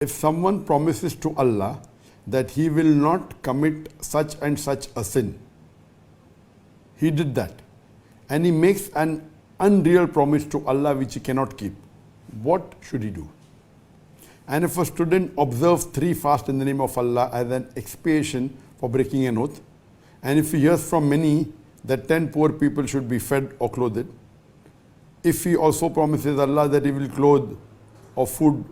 If someone promises to Allah that he will not commit such and such a sin, he did that, and he makes an unreal promise to Allah which he cannot keep, what should he do? And if a student observes 3 fasts in the name of Allah as an expiation for breaking an oath, and if he hears from many that 10 poor people should be fed or clothed, if he also promises Allah that he will clothe or food,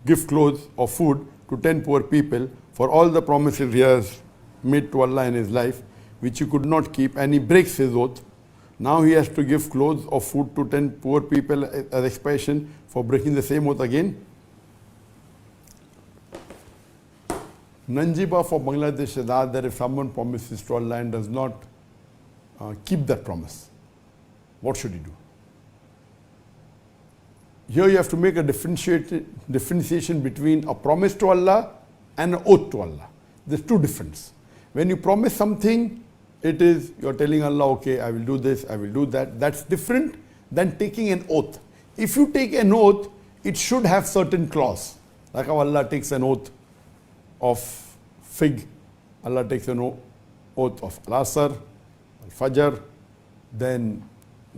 give clothes or food to 10 poor people for all the promises he has made to Allah in his life, which he could not keep, and he breaks his oath, now he has to give clothes or food to 10 poor people as expiation for breaking the same oath again. Nanjiba for Bangladesh has asked that if someone promises to Allah and does not keep that promise, what should he do? Here you have to make a differentiation between a promise to Allah and an oath to Allah. There's 2 differences. When you promise something, it is you're telling Allah, okay, I will do this, I will do that. That's different than taking an oath. If you take an oath, it should have certain clause. Like how Allah takes an oath of fig, Allah takes an oath of Al-Asr, Al-Fajr, then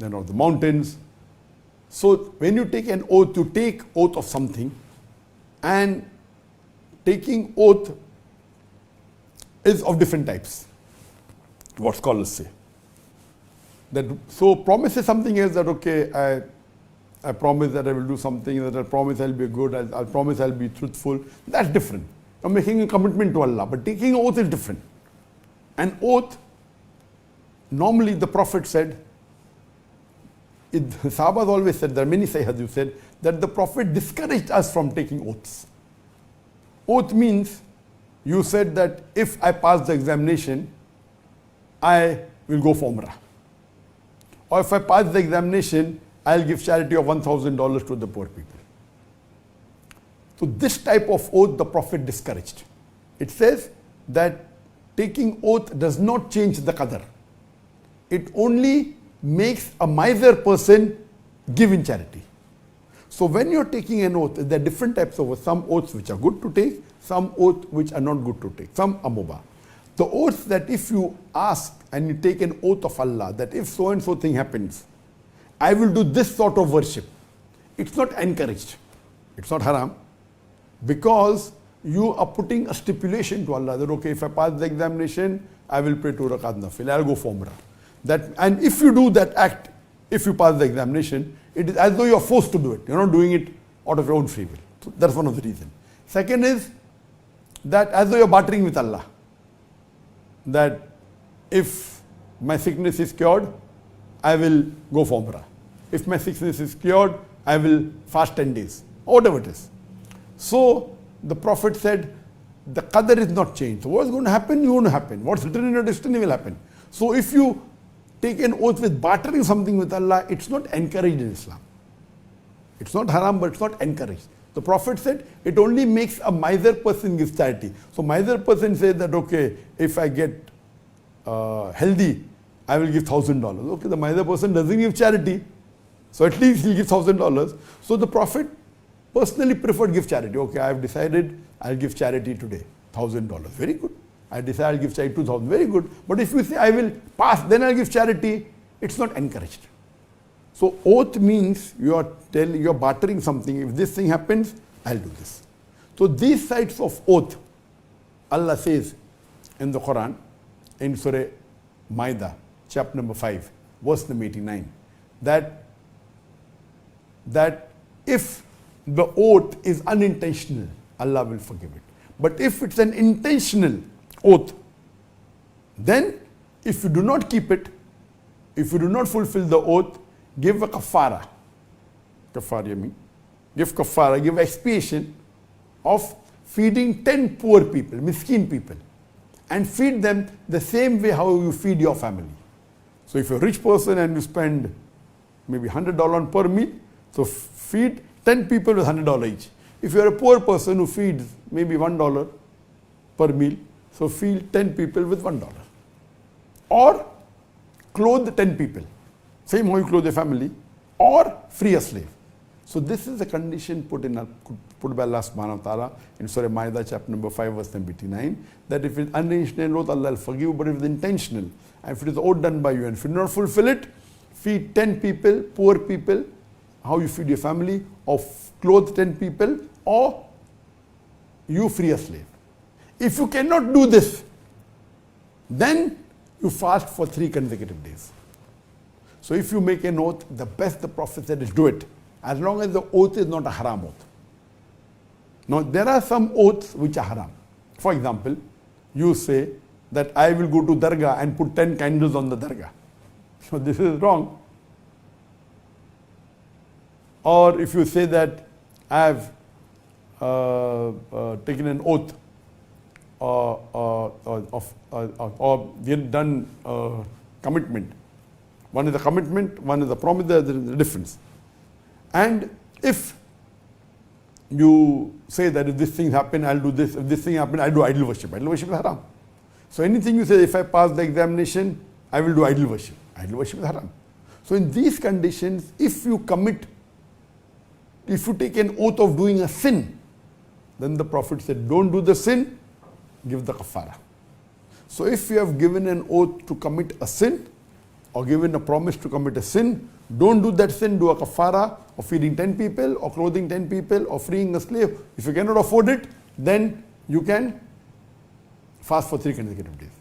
of the mountains. So when you take an oath, you take oath of something, and taking oath is of different types, what scholars say. So promise is something else, that okay, I promise that I will do something, that I promise I'll be good, I promise I'll be truthful. That's different. I'm making a commitment to Allah, but taking an oath is different. An oath, normally the Prophet said, Sahabas always said, there are many Sayyidus who said that the Prophet discouraged us from taking oaths. Oath means you said that if I pass the examination, I will go for Umrah. Or if I pass the examination, I'll give charity of $1,000 to the poor people. So this type of oath the Prophet discouraged. It says that taking oath does not change the qadar. It only makes a miser person give in charity. So when you're taking an oath, there are different types of oaths. Some oaths which are good to take, some oaths which are not good to take, some are mubah. The oaths that if you ask and you take an oath of Allah, that if so and so thing happens, I will do this sort of worship, it's not encouraged, it's not haram, because you are putting a stipulation to Allah that okay, if I pass the examination, I will pray 2 rakat nafil, I'll go for Umrah. And if you do that act, if you pass the examination, it is as though you are forced to do it. You're not doing it out of your own free will. So that's one of the reasons. Second is that as though you're bartering with Allah. That if my sickness is cured, I will go for Umrah. If my sickness is cured, I will fast 10 days. Or whatever it is. So the Prophet said, the qadar is not changed. So what's going to happen, is going to happen. What's written in your destiny will happen. So if you take an oath with bartering something with Allah, it's not encouraged in Islam. It's not haram, but it's not encouraged. The Prophet said it only makes a miser person give charity. So miser person says that okay, if I get healthy, I will give $1,000. Okay, the miser person doesn't give charity, so at least he'll give $1,000. So the Prophet personally preferred give charity. Okay, I have decided I'll give charity today, $1,000. Very good. I decide I'll give charity 2,000. Very good. But if you say I will pass, then I'll give charity, it's not encouraged. So oath means you are bartering something. If this thing happens, I'll do this. So these sides of oath, Allah says in the Quran, in Surah Maida, chapter number 5, verse number 89, that if the oath is unintentional, Allah will forgive it. But if it's an intentional oath, then if you do not keep it, if you do not fulfill the oath, give a kafara. Kafara means give kafara, give expiation of feeding 10 poor people, miskin people, and feed them the same way how you feed your family. So if you're a rich person and you spend maybe $100 per meal, so feed 10 people with $100 each. If you're a poor person who feeds maybe $1 per meal, so feed 10 people with $1. Or clothe 10 people, same how you clothe a family, or free a slave. So this is the condition put by Allah subhanahu wa ta'ala in Surah Ma'idah chapter number 5 verse number 89, that if it's unintentional oath, Allah will forgive you, but if it's intentional, and if it is oath done by you, and if you do not fulfill it, feed 10 people, poor people, how you feed your family, or clothe 10 people, or you free a slave. If you cannot do this, then you fast for 3 consecutive days. So if you make an oath, the best the Prophet said is do it, as long as the oath is not a haram oath. Now there are some oaths which are haram. For example, you say that I will go to Dargah and put 10 candles on the Dargah. So this is wrong. Or if you say that I have taken an oath or we have done commitment. One is a commitment, one is a promise, there is a difference. And if you say that if this thing happen, I'll do this, if this thing happen, I'll do idol worship. Idol worship is haram. So anything you say, if I pass the examination, I will do idol worship. Idol worship is haram. So in these conditions, if you take an oath of doing a sin, then the Prophet said, don't do the sin, give the kafara. So if you have given an oath to commit a sin, or given a promise to commit a sin, don't do that sin, do a kafara of feeding 10 people, or clothing 10 people, or freeing a slave. If you cannot afford it, then you can fast for 3 consecutive days.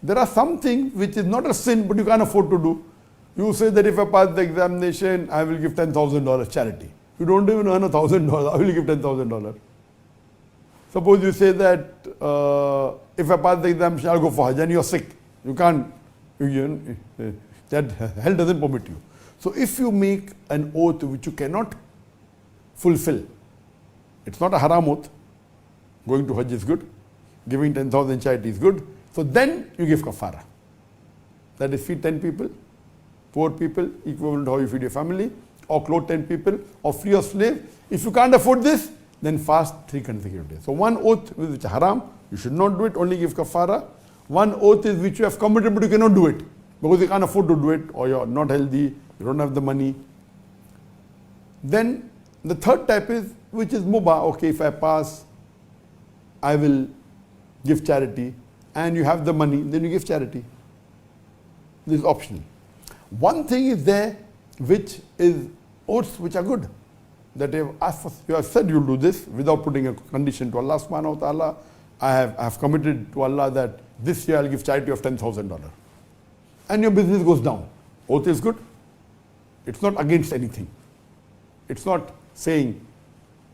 There are some things which is not a sin, but you can't afford to do. You say that if I pass the examination, I will give $10,000 charity. You don't even earn $1,000, I will give $10,000. Suppose you say that if I pass the examination, I'll go for Hajj, and you're sick. You can't, that hell doesn't permit you. So if you make an oath which you cannot fulfill, it's not a haram oath. Going to Hajj is good. Giving 10,000 charity is good. So then you give kafara. That is feed 10 people, poor people, equivalent to how you feed your family, or clothe 10 people, or free a slave. If you can't afford this, then fast 3 consecutive days. So one oath which is haram, you should not do it, only give kafara. One oath is which you have committed but you cannot do it because you can't afford to do it, or you're not healthy, you don't have the money. Then the third type is which is mubah. Okay, if I pass, I will give charity, and you have the money, then you give charity. This is optional. One thing is there which is oaths which are good. That you have said you'll do this without putting a condition to Allah subhanahu wa ta'ala. I have committed to Allah that this year I'll give charity of $10,000. And your business goes down. Oath is good. It's not against anything. It's not saying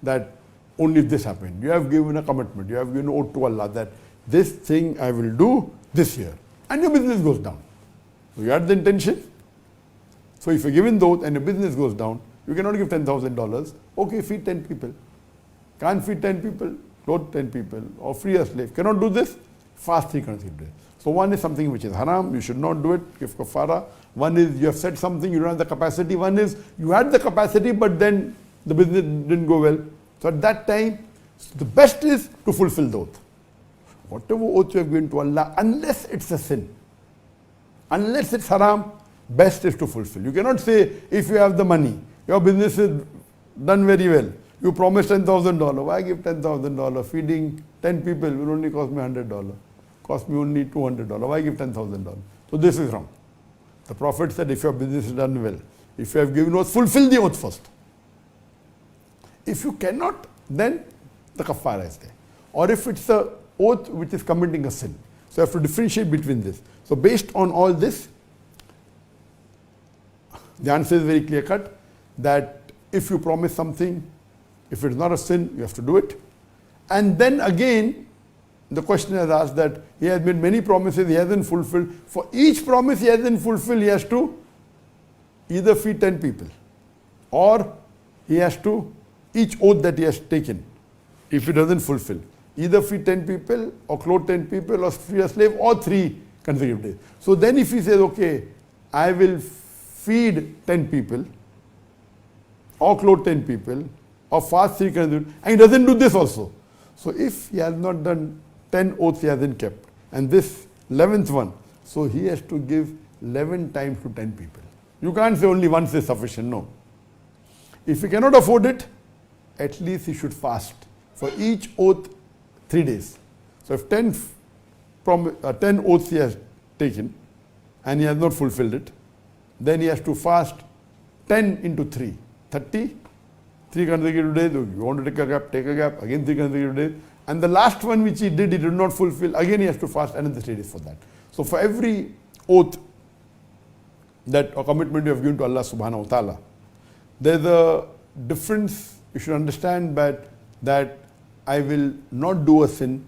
that only if this happened. You have given a commitment. You have given an oath to Allah that this thing I will do this year. And your business goes down. So you had the intention. So if you're given the oath and your business goes down, you cannot give $10,000. Okay, feed 10 people. Can't feed 10 people, clothe 10 people, or free a slave. Cannot do this, fast 3 consecutive days. So one is something which is haram, you should not do it, give kafara. One is you have said something, you don't have the capacity. One is you had the capacity, but then the business didn't go well. So at that time, the best is to fulfill the oath. Whatever oath you have given to Allah, unless it's a sin, unless it's haram, best is to fulfill. You cannot say, if you have the money, your business is done very well, you promised $10,000. Why give $10,000? Feeding 10 people will only cost me $100. Cost me only $200. Why give $10,000? So this is wrong. The Prophet said, if your business is done well, if you have given oath, fulfill the oath first. If you cannot, then the kafara is there. Or if it's a oath which is committing a sin. So you have to differentiate between this. So based on all this, the answer is very clear cut, that if you promise something, if it's not a sin, you have to do it. And then again, the question has asked that he has made many promises, he hasn't fulfilled. For each promise he hasn't fulfilled, he has to either feed 10 people, or he has to, each oath that he has taken, if he doesn't fulfill, either feed 10 people, or clothe 10 people, or free a slave, or 3 consecutive days. So then if he says, okay, I will feed 10 people, or clothe 10 people, or fast 3 consecutive, and he doesn't do this also. So if he has not done 10 oaths he hasn't kept, and this 11th one, so he has to give 11 times to 10 people. You can't say only once is sufficient, no. If he cannot afford it, at least he should fast for each oath 3 days. So if 10 oaths he has taken and he has not fulfilled it, then he has to fast 10 into 3, 30, 3 consecutive days. If you want to take a gap, again 3 consecutive days. And the last one which he did not fulfill, again he has to fast another 3 days for that. So for every oath that or commitment you have given to Allah subhanahu wa ta'ala, there's a difference. You should understand that I will not do a sin.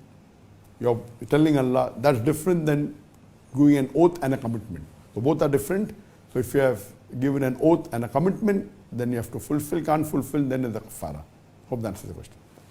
You're telling Allah, that's different than giving an oath and a commitment. So both are different. So if you have given an oath and a commitment, then you have to fulfill. Can't fulfill, then is the kafara. Hope that answers the question.